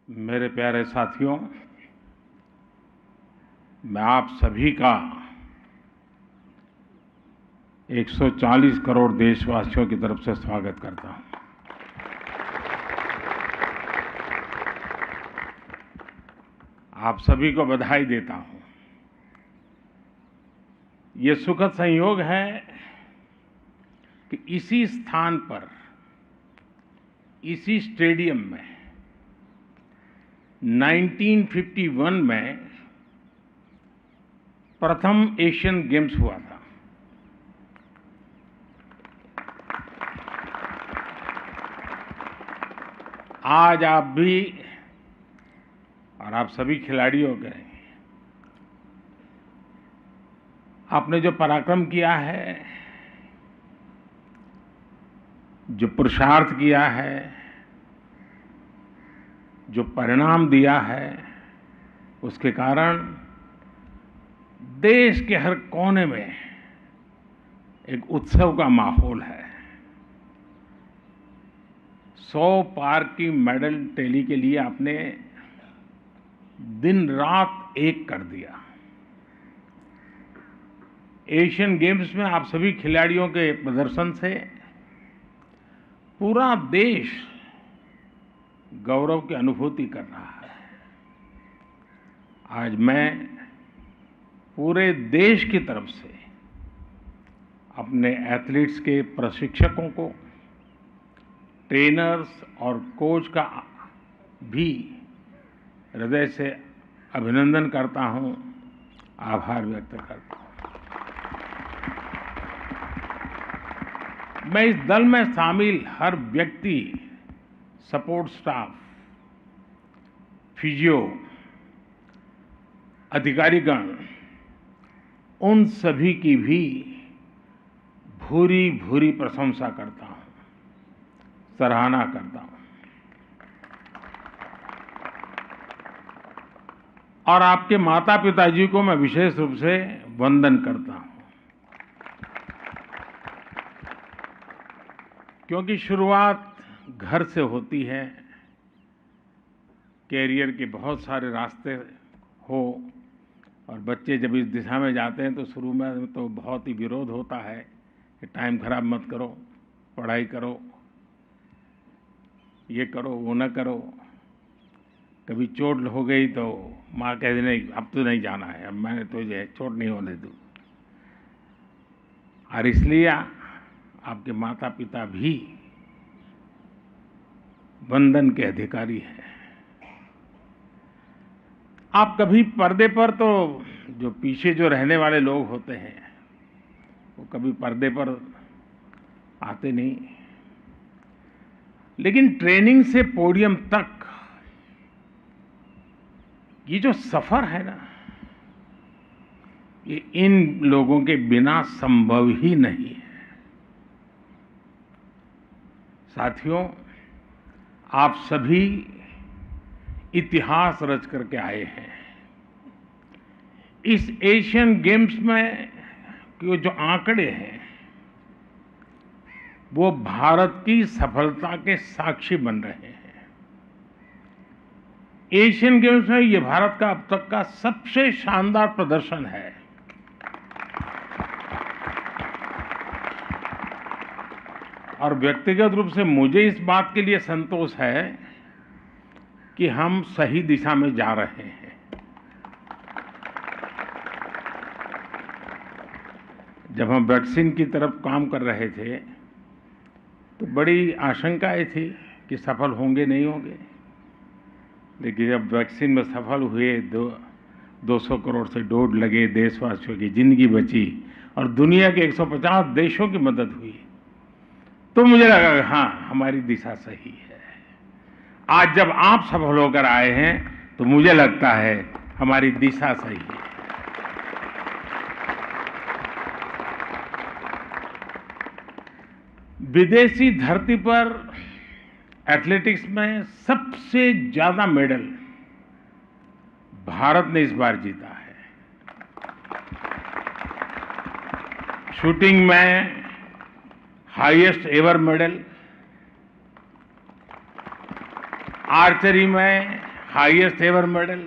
मेरे प्यारे साथियों, मैं आप सभी का 140 करोड़ देशवासियों की तरफ से स्वागत करता हूं। आप सभी को बधाई देता हूं। ये सुखद संयोग है कि इसी स्थान पर, इसी स्टेडियम में 1951 में प्रथम एशियन गेम्स हुआ था। आज आप भी और आप सभी खिलाड़ियों के आपने जो पराक्रम किया है, जो पुरुषार्थ किया है, जो परिणाम दिया है, उसके कारण देश के हर कोने में एक उत्सव का माहौल है। 100 पार की मेडल टैली के लिए आपने दिन रात एक कर दिया। एशियन गेम्स में आप सभी खिलाड़ियों के प्रदर्शन से पूरा देश गौरव की अनुभूति कर रहा है। आज मैं पूरे देश की तरफ से अपने एथलीट्स के प्रशिक्षकों को, ट्रेनर्स और कोच का भी हृदय से अभिनंदन करता हूं, आभार व्यक्त करता हूं। मैं इस दल में शामिल हर व्यक्ति, सपोर्ट स्टाफ, फिजियो, अधिकारीगण, उन सभी की भी भूरी भूरी प्रशंसा करता हूं, सराहना करता हूं। और आपके माता पिताजी को मैं विशेष रूप से वंदन करता हूं, क्योंकि शुरुआत घर से होती है। कैरियर के बहुत सारे रास्ते हो और बच्चे जब इस दिशा में जाते हैं तो शुरू में तो बहुत ही विरोध होता है कि टाइम खराब मत करो, पढ़ाई करो, ये करो, वो न करो। कभी चोट हो गई तो माँ कहती नहीं, अब तो नहीं जाना है, अब मैंने तुझे चोट नहीं होने दूँ। और इसलिए आपके माता पिता भी वंदन के अधिकारी हैं। आप कभी पर्दे पर, तो जो पीछे जो रहने वाले लोग होते हैं वो कभी पर्दे पर आते नहीं, लेकिन ट्रेनिंग से पोडियम तक ये जो सफर है ना, ये इन लोगों के बिना संभव ही नहीं है। साथियों, आप सभी इतिहास रच करके आए हैं। इस एशियन गेम्स में जो आंकड़े हैं वो भारत की सफलता के साक्षी बन रहे हैं। एशियन गेम्स में ये भारत का अब तक का सबसे शानदार प्रदर्शन है। और व्यक्तिगत रूप से मुझे इस बात के लिए संतोष है कि हम सही दिशा में जा रहे हैं। जब हम वैक्सीन की तरफ काम कर रहे थे तो बड़ी आशंकाएं थी कि सफल होंगे नहीं होंगे, लेकिन जब वैक्सीन में सफल हुए, 200 करोड़ से डोज लगे, देशवासियों की जिंदगी बची और दुनिया के 150 देशों की मदद हुई, तो मुझे लगा कि हाँ, हमारी दिशा सही है। आज जब आप सफल होकर आए हैं तो मुझे लगता है हमारी दिशा सही है। विदेशी धरती पर एथलेटिक्स में सबसे ज्यादा मेडल भारत ने इस बार जीता है। शूटिंग में हाईएस्ट एवर मेडल, आर्चरी में हाईएस्ट एवर मेडल,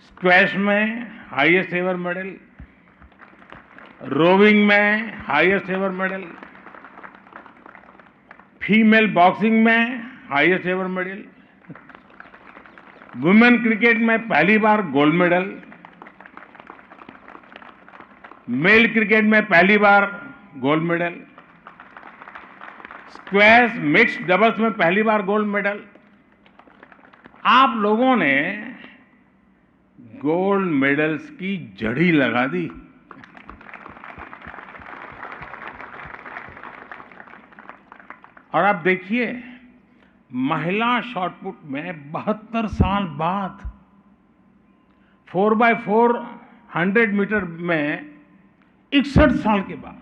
स्क्वैश में हाईएस्ट एवर मेडल, रोविंग में highest ever medal, female boxing में highest ever medal, women cricket में पहली बार गोल्ड मेडल, मेल क्रिकेट में पहली बार gold medal, squash mixed doubles में पहली बार गोल्ड मेडल। आप लोगों ने गोल्ड मेडल्स की जड़ी लगा दी। और आप देखिए, महिला शॉटपुट में 72 साल बाद 4x4 100 मीटर में 61 साल के बाद,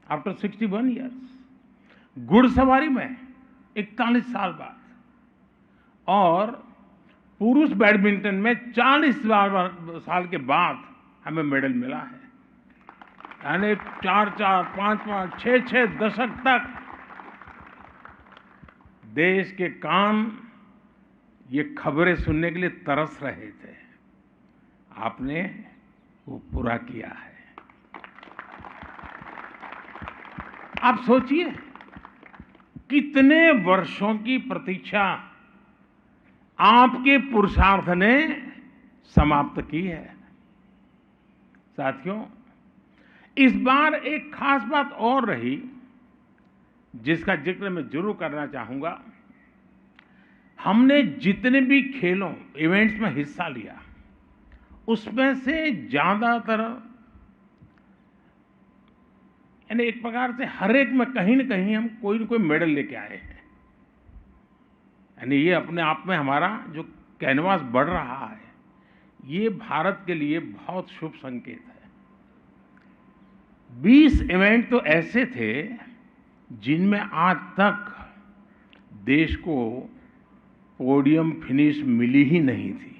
आफ्टर 61 ईयर्स, घुड़सवारी में 41 साल बाद, और पुरुष बैडमिंटन में 40 साल के बाद हमें मेडल मिला है। यानी 4-4, 5-5, 6-6 दशक तक देश के कान ये खबरें सुनने के लिए तरस रहे थे। आपने वो पूरा किया है। आप सोचिए, कितने वर्षों की प्रतीक्षा आपके पुरुषार्थ ने समाप्त की है। साथियों, इस बार एक खास बात और रही जिसका जिक्र मैं जरूर करना चाहूंगा। हमने जितने भी खेलों, इवेंट्स में हिस्सा लिया, उसमें से ज्यादातर, यानी एक प्रकार से हर एक में कहीं न कहीं हम कोई न कोई मेडल लेके आए हैं। यानी ये अपने आप में हमारा जो कैनवास बढ़ रहा है, ये भारत के लिए बहुत शुभ संकेत है। 20 इवेंट तो ऐसे थे जिनमें आज तक देश को पोडियम फिनिश मिली ही नहीं थी।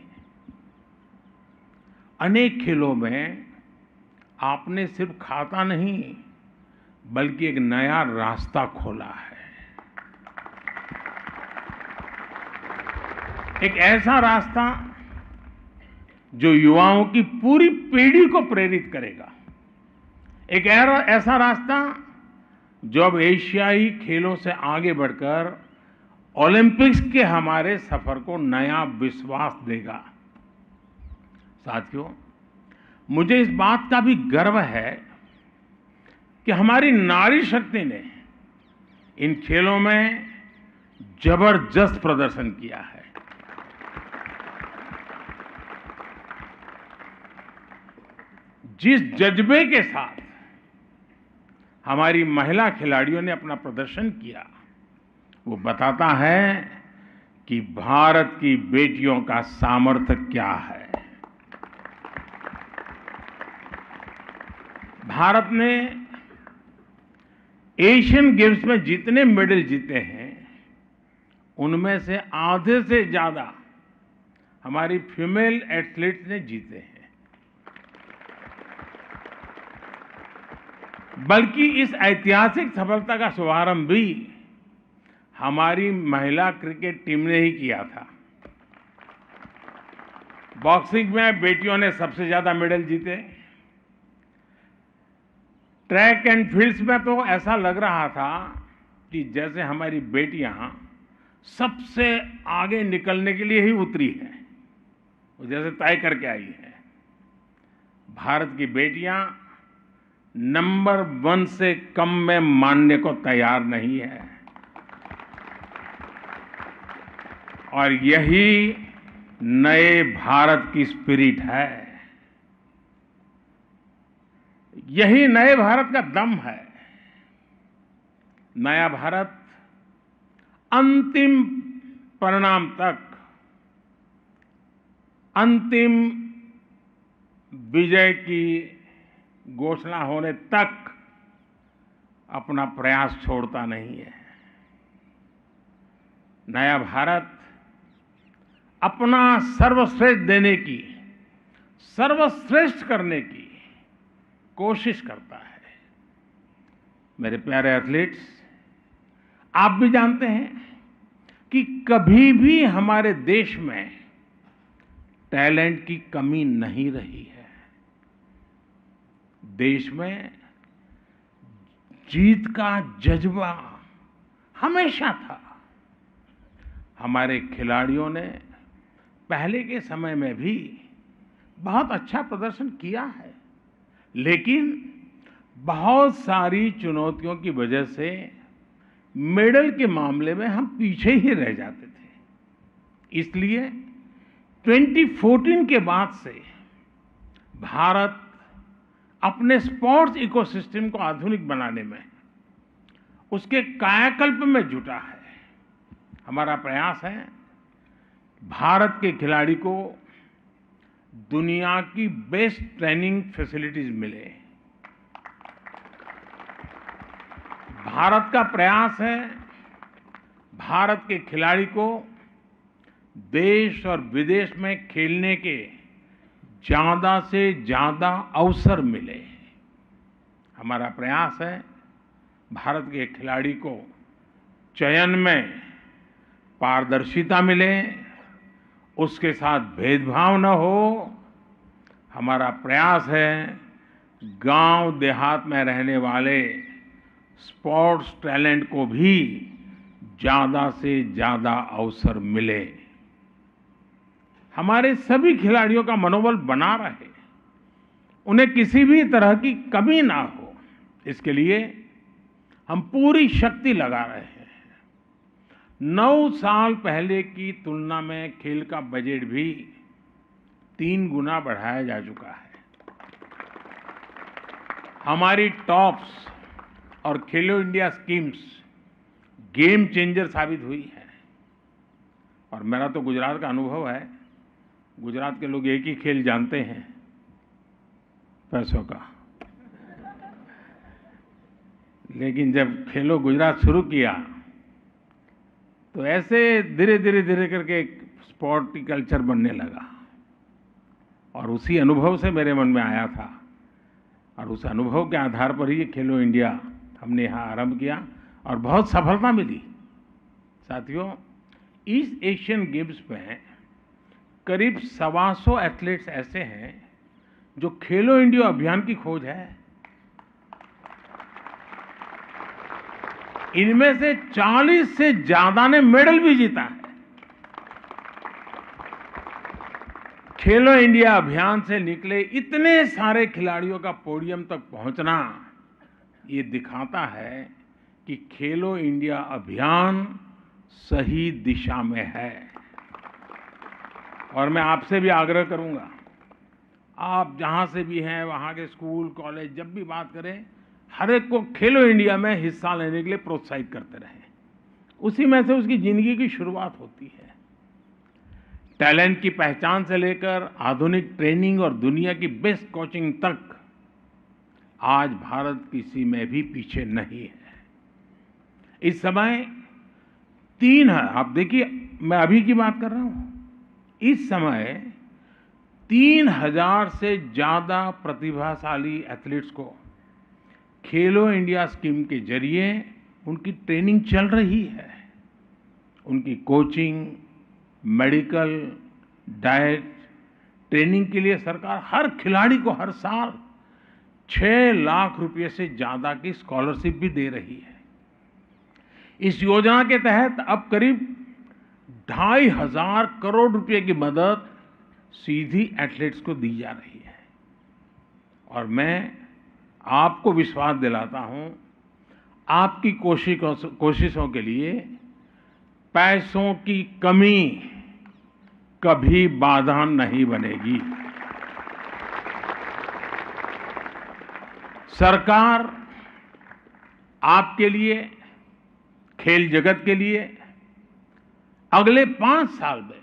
अनेक खेलों में आपने सिर्फ खाता नहीं, बल्कि एक नया रास्ता खोला है। एक ऐसा रास्ता जो युवाओं की पूरी पीढ़ी को प्रेरित करेगा। एक ऐसा रास्ता जो अब एशियाई खेलों से आगे बढ़कर ओलंपिक्स के हमारे सफर को नया विश्वास देगा। साथियों, मुझे इस बात का भी गर्व है कि हमारी नारी शक्ति ने इन खेलों में जबरदस्त प्रदर्शन किया है। जिस जज्बे के साथ हमारी महिला खिलाड़ियों ने अपना प्रदर्शन किया, वो बताता है कि भारत की बेटियों का सामर्थ्य क्या है। भारत ने एशियन गेम्स में जितने मेडल जीते हैं, उनमें से आधे से ज्यादा हमारी फीमेल एथलीट्स ने जीते हैं। बल्कि इस ऐतिहासिक सफलता का शुभारंभ भी हमारी महिला क्रिकेट टीम ने ही किया था। बॉक्सिंग में बेटियों ने सबसे ज्यादा मेडल जीते। ट्रैक एंड फील्ड्स में तो ऐसा लग रहा था कि जैसे हमारी बेटियां सबसे आगे निकलने के लिए ही उतरी हैं, वो जैसे तय करके आई हैं। भारत की बेटियां नंबर 1 से कम में मानने को तैयार नहीं है, और यही नए भारत की स्पिरिट है। यही नए भारत का दम है। नया भारत अंतिम परिणाम तक, अंतिम विजय की घोषणा होने तक अपना प्रयास छोड़ता नहीं है। नया भारत अपना सर्वश्रेष्ठ देने की, सर्वश्रेष्ठ करने की कोशिश करता है। मेरे प्यारे एथलीट्स, आप भी जानते हैं, कि कभी भी हमारे देश में टैलेंट की कमी नहीं रही है। देश में जीत का जज्बा हमेशा था। हमारे खिलाड़ियों ने पहले के समय में भी बहुत अच्छा प्रदर्शन किया है, लेकिन बहुत सारी चुनौतियों की वजह से मेडल के मामले में हम पीछे ही रह जाते थे। इसलिए 2014 के बाद से भारत अपने स्पोर्ट्स इकोसिस्टम को आधुनिक बनाने में, उसके कायाकल्प में जुटा है। हमारा प्रयास है भारत के खिलाड़ी को दुनिया की बेस्ट ट्रेनिंग फैसिलिटीज मिले। भारत का प्रयास है भारत के खिलाड़ी को देश और विदेश में खेलने के ज्यादा से ज्यादा अवसर मिले। हमारा प्रयास है भारत के खिलाड़ी को चयन में पारदर्शिता मिले, उसके साथ भेदभाव न हो। हमारा प्रयास है गांव देहात में रहने वाले स्पोर्ट्स टैलेंट को भी ज्यादा से ज्यादा अवसर मिले। हमारे सभी खिलाड़ियों का मनोबल बना रहे, उन्हें किसी भी तरह की कमी ना हो, इसके लिए हम पूरी शक्ति लगा रहे हैं। 9 साल पहले की तुलना में खेल का बजट भी 3 गुना बढ़ाया जा चुका है। हमारी टॉप्स और खेलो इंडिया स्कीम्स गेम चेंजर साबित हुई है। और मेरा तो गुजरात का अनुभव है, गुजरात के लोग एक ही खेल जानते हैं, पैसों का। लेकिन जब खेलो गुजरात शुरू किया तो ऐसे धीरे धीरे करके एक स्पोर्टी कल्चर बनने लगा। और उसी अनुभव से मेरे मन में आया था, और उस अनुभव के आधार पर ही खेलो इंडिया हमने यहाँ आरंभ किया और बहुत सफलता मिली। साथियों, ईस्ट एशियन गेम्स में करीब 125 एथलीट्स ऐसे हैं जो खेलो इंडिया अभियान की खोज है। इनमें से 40 से ज्यादा ने मेडल भी जीता है। खेलो इंडिया अभियान से निकले इतने सारे खिलाड़ियों का पोडियम तक पहुंचना, ये दिखाता है कि खेलो इंडिया अभियान सही दिशा में है। और मैं आपसे भी आग्रह करूंगा, आप जहां से भी हैं, वहां के स्कूल कॉलेज जब भी बात करें, हर एक को खेलो इंडिया में हिस्सा लेने के लिए प्रोत्साहित करते रहें। उसी में से उसकी जिंदगी की शुरुआत होती है। टैलेंट की पहचान से लेकर आधुनिक ट्रेनिंग और दुनिया की बेस्ट कोचिंग तक आज भारत किसी में भी पीछे नहीं है। इस समय 3 है, आप देखिए, मैं अभी की बात कर रहा हूं, इस समय 3000 से ज्यादा प्रतिभाशाली एथलीट्स को खेलो इंडिया स्कीम के जरिए उनकी ट्रेनिंग चल रही है। उनकी कोचिंग, मेडिकल, डाइट, ट्रेनिंग के लिए सरकार हर खिलाड़ी को हर साल 6 लाख रुपए से ज्यादा की स्कॉलरशिप भी दे रही है। इस योजना के तहत अब करीब 2,500 करोड़ रुपए की मदद सीधी एथलीट्स को दी जा रही है। और मैं आपको विश्वास दिलाता हूं, आपकी कोशिशों के लिए पैसों की कमी कभी बाधा नहीं बनेगी। सरकार आपके लिए, खेल जगत के लिए अगले 5 साल में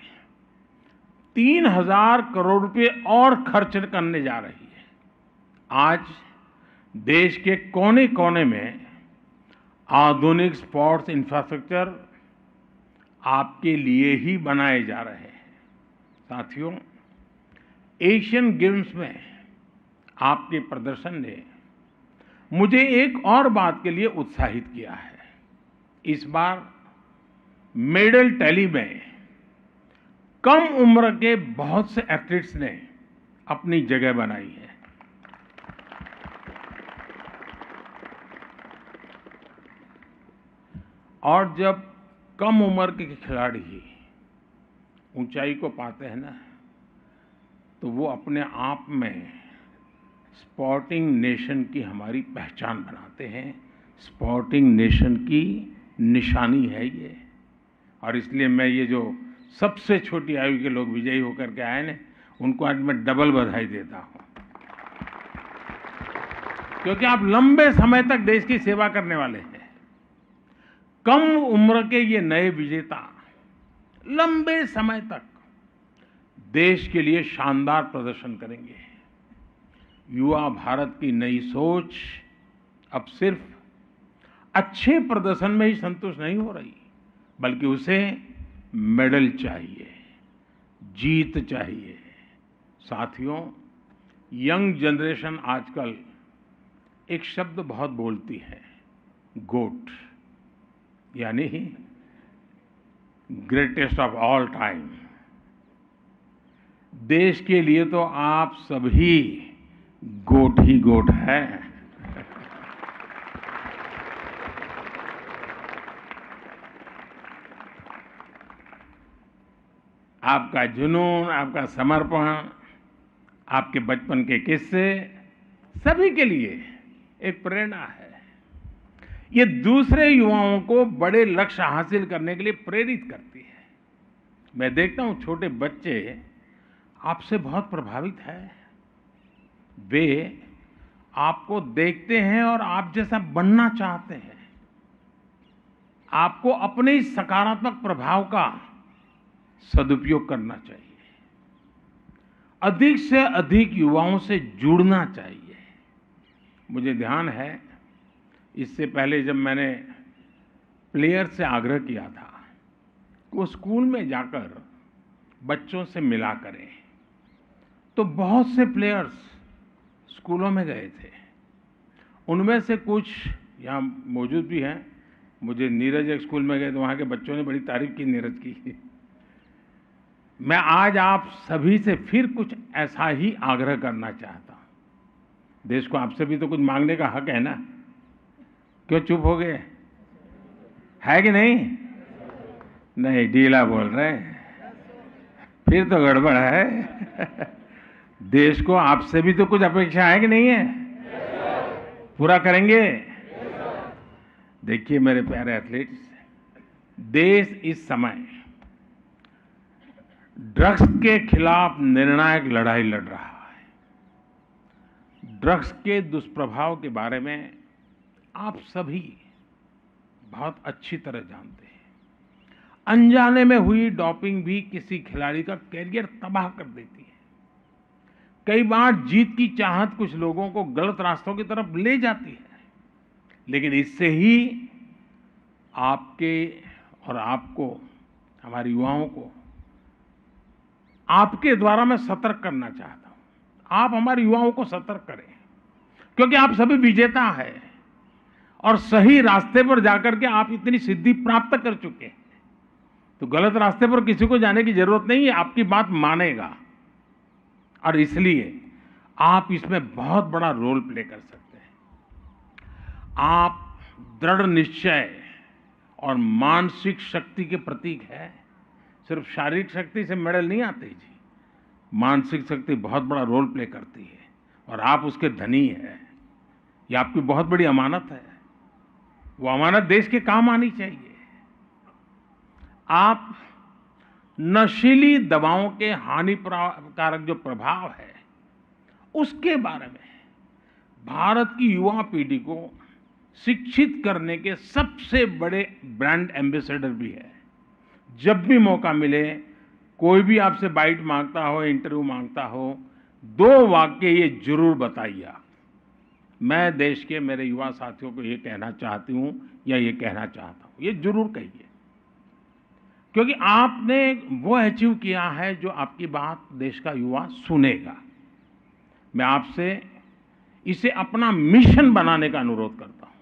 3,000 करोड़ रुपए और खर्च करने जा रही है। आज देश के कोने कोने में आधुनिक स्पोर्ट्स इंफ्रास्ट्रक्चर आपके लिए ही बनाए जा रहे हैं। साथियों, एशियन गेम्स में आपके प्रदर्शन ने मुझे एक और बात के लिए उत्साहित किया है। इस बार मेडल टैली में कम उम्र के बहुत से एथलीट्स ने अपनी जगह बनाई है। और जब कम उम्र के खिलाड़ी ऊंचाई को पाते हैं ना, तो वो अपने आप में स्पोर्टिंग नेशन की हमारी पहचान बनाते हैं। स्पोर्टिंग नेशन की निशानी है ये। और इसलिए मैं ये जो सबसे छोटी आयु के लोग विजयी होकर के आए ना, उनको आज मैं डबल बधाई देता हूं, क्योंकि आप लंबे समय तक देश की सेवा करने वाले हैं। कम उम्र के ये नए विजेता लंबे समय तक देश के लिए शानदार प्रदर्शन करेंगे। युवा भारत की नई सोच अब सिर्फ अच्छे प्रदर्शन में ही संतुष्ट नहीं हो रही, बल्कि उसे मेडल चाहिए, जीत चाहिए। साथियों, यंग जनरेशन आजकल एक शब्द बहुत बोलती है, गोट, यानी ग्रेटेस्ट ऑफ ऑल टाइम। देश के लिए तो आप सभी गोट ही गोट हैं। आपका जुनून, आपका समर्पण, आपके बचपन के किस्से सभी के लिए एक प्रेरणा है। ये दूसरे युवाओं को बड़े लक्ष्य हासिल करने के लिए प्रेरित करती है। मैं देखता हूं छोटे बच्चे आपसे बहुत प्रभावित हैं। वे आपको देखते हैं और आप जैसा बनना चाहते हैं। आपको अपने इस सकारात्मक प्रभाव का सदुपयोग करना चाहिए। अधिक से अधिक युवाओं से जुड़ना चाहिए। मुझे ध्यान है, इससे पहले जब मैंने प्लेयर से आग्रह किया था कि वो स्कूल में जाकर बच्चों से मिला करें, तो बहुत से प्लेयर्स स्कूलों में गए थे। उनमें से कुछ यहाँ मौजूद भी हैं। मुझे नीरज एक स्कूल में गए तो वहाँ के बच्चों ने बड़ी तारीफ की नीरज की। मैं आज आप सभी से फिर कुछ ऐसा ही आग्रह करना चाहता हूँ। देश को आपसे भी तो कुछ मांगने का हक है ना, क्यों चुप हो गए? है कि नहीं? नहीं, ढीला बोल रहे हैं, फिर तो गड़बड़ है। देश को आपसे भी तो कुछ अपेक्षा है कि नहीं है? पूरा करेंगे? देखिए मेरे प्यारे एथलीट्स, देश इस समय ड्रग्स के खिलाफ निर्णायक लड़ाई लड़ रहा है। ड्रग्स के दुष्प्रभाव के बारे में आप सभी बहुत अच्छी तरह जानते हैं। अनजाने में हुई डोपिंग भी किसी खिलाड़ी का कैरियर तबाह कर देती है। कई बार जीत की चाहत कुछ लोगों को गलत रास्तों की तरफ ले जाती है, लेकिन इससे ही आपके और आपको, हमारे युवाओं को आपके द्वारा मैं सतर्क करना चाहता हूं। आप हमारे युवाओं को सतर्क करें, क्योंकि आप सभी विजेता हैं और सही रास्ते पर जाकर के आप इतनी सिद्धि प्राप्त कर चुके हैं। तो गलत रास्ते पर किसी को जाने की जरूरत नहीं है, आपकी बात मानेगा। और इसलिए आप इसमें बहुत बड़ा रोल प्ले कर सकते हैं। आप दृढ़ निश्चय और मानसिक शक्ति के प्रतीक है। सिर्फ शारीरिक शक्ति से मेडल नहीं आते जी, मानसिक शक्ति बहुत बड़ा रोल प्ले करती है और आप उसके धनी हैं। ये आपकी बहुत बड़ी अमानत है। वो अमानत देश के काम आनी चाहिए। आप नशीली दवाओं के हानिकारक जो प्रभाव है उसके बारे में भारत की युवा पीढ़ी को शिक्षित करने के सबसे बड़े ब्रांड एम्बेसडर भी है। जब भी मौका मिले, कोई भी आपसे बाइट मांगता हो, इंटरव्यू मांगता हो, 2 वाक्य ये जरूर बताइए। मैं देश के मेरे युवा साथियों को ये कहना चाहती हूं या ये कहना चाहता हूं, ये जरूर कहिए, क्योंकि आपने वो अचीव किया है जो आपकी बात देश का युवा सुनेगा। मैं आपसे इसे अपना मिशन बनाने का अनुरोध करता हूं।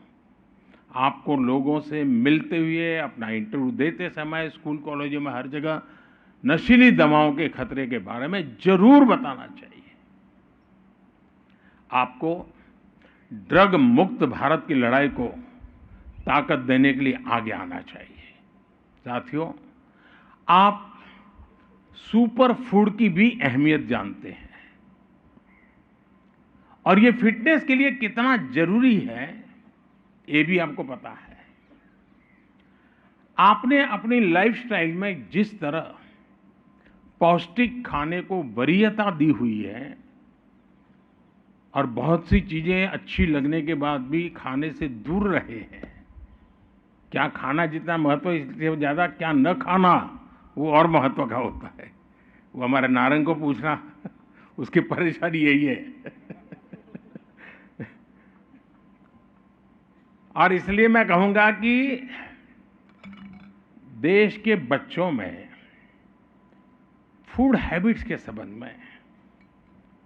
आपको लोगों से मिलते हुए, अपना इंटरव्यू देते समय, स्कूल कॉलेजों में हर जगह नशीली दवाओं के खतरे के बारे में जरूर बताना चाहिए। आपको ड्रग मुक्त भारत की लड़ाई को ताकत देने के लिए आगे आना चाहिए। साथियों, आप सुपर फूड की भी अहमियत जानते हैं और ये फिटनेस के लिए कितना जरूरी है, ये भी आपको पता है। आपने अपनी लाइफस्टाइल में जिस तरह पौष्टिक खाने को वरीयता दी हुई है और बहुत सी चीजें अच्छी लगने के बाद भी खाने से दूर रहे हैं, क्या खाना जितना महत्व इससे ज्यादा क्या न खाना वो और महत्व का होता है। वो हमारे नारंग को पूछना, उसकी परेशानी यही है। और इसलिए मैं कहूंगा कि देश के बच्चों में फूड हैबिट्स के संबंध में,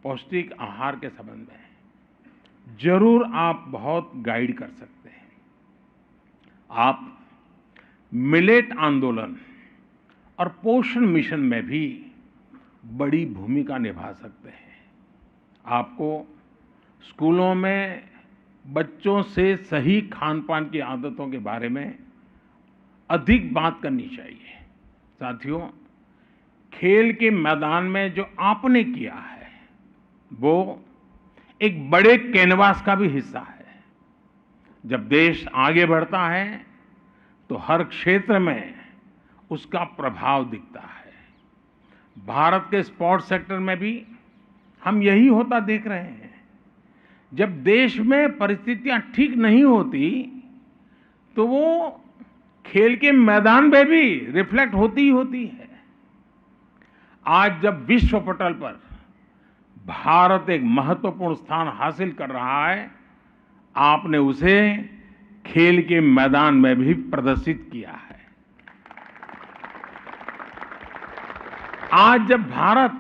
पौष्टिक आहार के संबंध में जरूर आप बहुत गाइड कर सकते हैं। आप मिलेट आंदोलन और पोषण मिशन में भी बड़ी भूमिका निभा सकते हैं। आपको स्कूलों में बच्चों से सही खान-पान की आदतों के बारे में अधिक बात करनी चाहिए। साथियों, खेल के मैदान में जो आपने किया है, वो एक बड़े कैनवास का भी हिस्सा है। जब देश आगे बढ़ता है तो हर क्षेत्र में उसका प्रभाव दिखता है। भारत के स्पोर्ट्स सेक्टर में भी हम यही होता देख रहे हैं। जब देश में परिस्थितियां ठीक नहीं होती तो वो खेल के मैदान में भी रिफ्लेक्ट होती ही होती है। आज जब विश्व पटल पर भारत एक महत्वपूर्ण स्थान हासिल कर रहा है, आपने उसे खेल के मैदान में भी प्रदर्शित किया है। आज जब भारत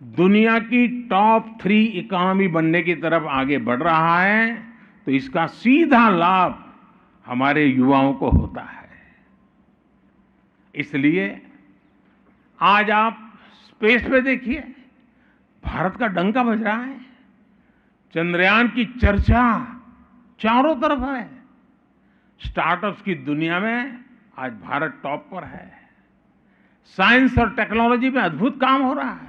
दुनिया की टॉप 3 इकोनॉमी बनने की तरफ आगे बढ़ रहा है तो इसका सीधा लाभ हमारे युवाओं को होता है। इसलिए आज आप स्पेस पे देखिए, भारत का डंका बज रहा है। चंद्रयान की चर्चा चारों तरफ है। स्टार्टअप्स की दुनिया में आज भारत टॉप पर है। साइंस और टेक्नोलॉजी में अद्भुत काम हो रहा है।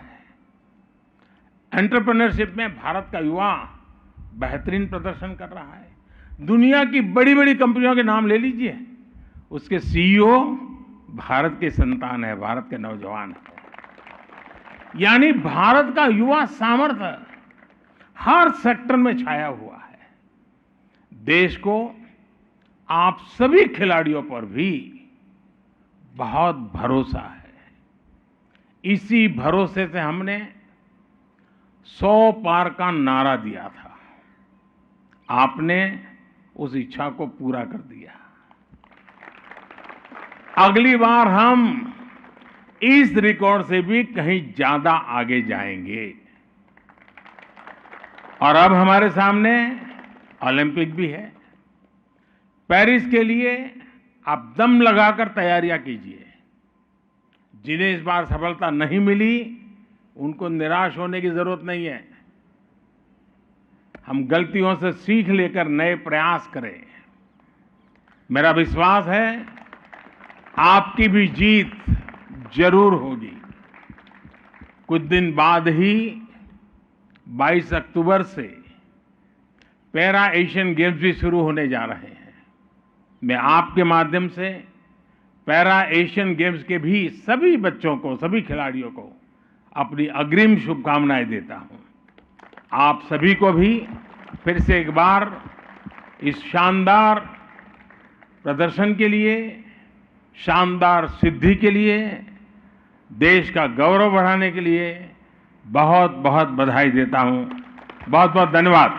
एंटरप्रेन्योरशिप में भारत का युवा बेहतरीन प्रदर्शन कर रहा है। दुनिया की बड़ी बड़ी कंपनियों के नाम ले लीजिए, उसके सीईओ भारत के संतान है, भारत के नौजवान है। यानी भारत का युवा सामर्थ्य हर सेक्टर में छाया हुआ है। देश को आप सभी खिलाड़ियों पर भी बहुत भरोसा है। इसी भरोसे से हमने 100 पार का नारा दिया था। आपने उस इच्छा को पूरा कर दिया। अगली बार हम इस रिकॉर्ड से भी कहीं ज्यादा आगे जाएंगे। और अब हमारे सामने ओलंपिक भी है। पेरिस के लिए आप दम लगाकर तैयारियां कीजिए। जिन्हें इस बार सफलता नहीं मिली, उनको निराश होने की जरूरत नहीं है। हम गलतियों से सीख लेकर नए प्रयास करें। मेरा विश्वास है आपकी भी जीत जरूर होगी। कुछ दिन बाद ही 22 अक्टूबर से पैरा एशियन गेम्स भी शुरू होने जा रहे हैं। मैं आपके माध्यम से पैरा एशियन गेम्स के भी सभी बच्चों को, सभी खिलाड़ियों को अपनी अग्रिम शुभकामनाएं देता हूं। आप सभी को भी फिर से एक बार इस शानदार प्रदर्शन के लिए, शानदार सिद्धि के लिए, देश का गौरव बढ़ाने के लिए बहुत बहुत बधाई देता हूं। बहुत बहुत धन्यवाद।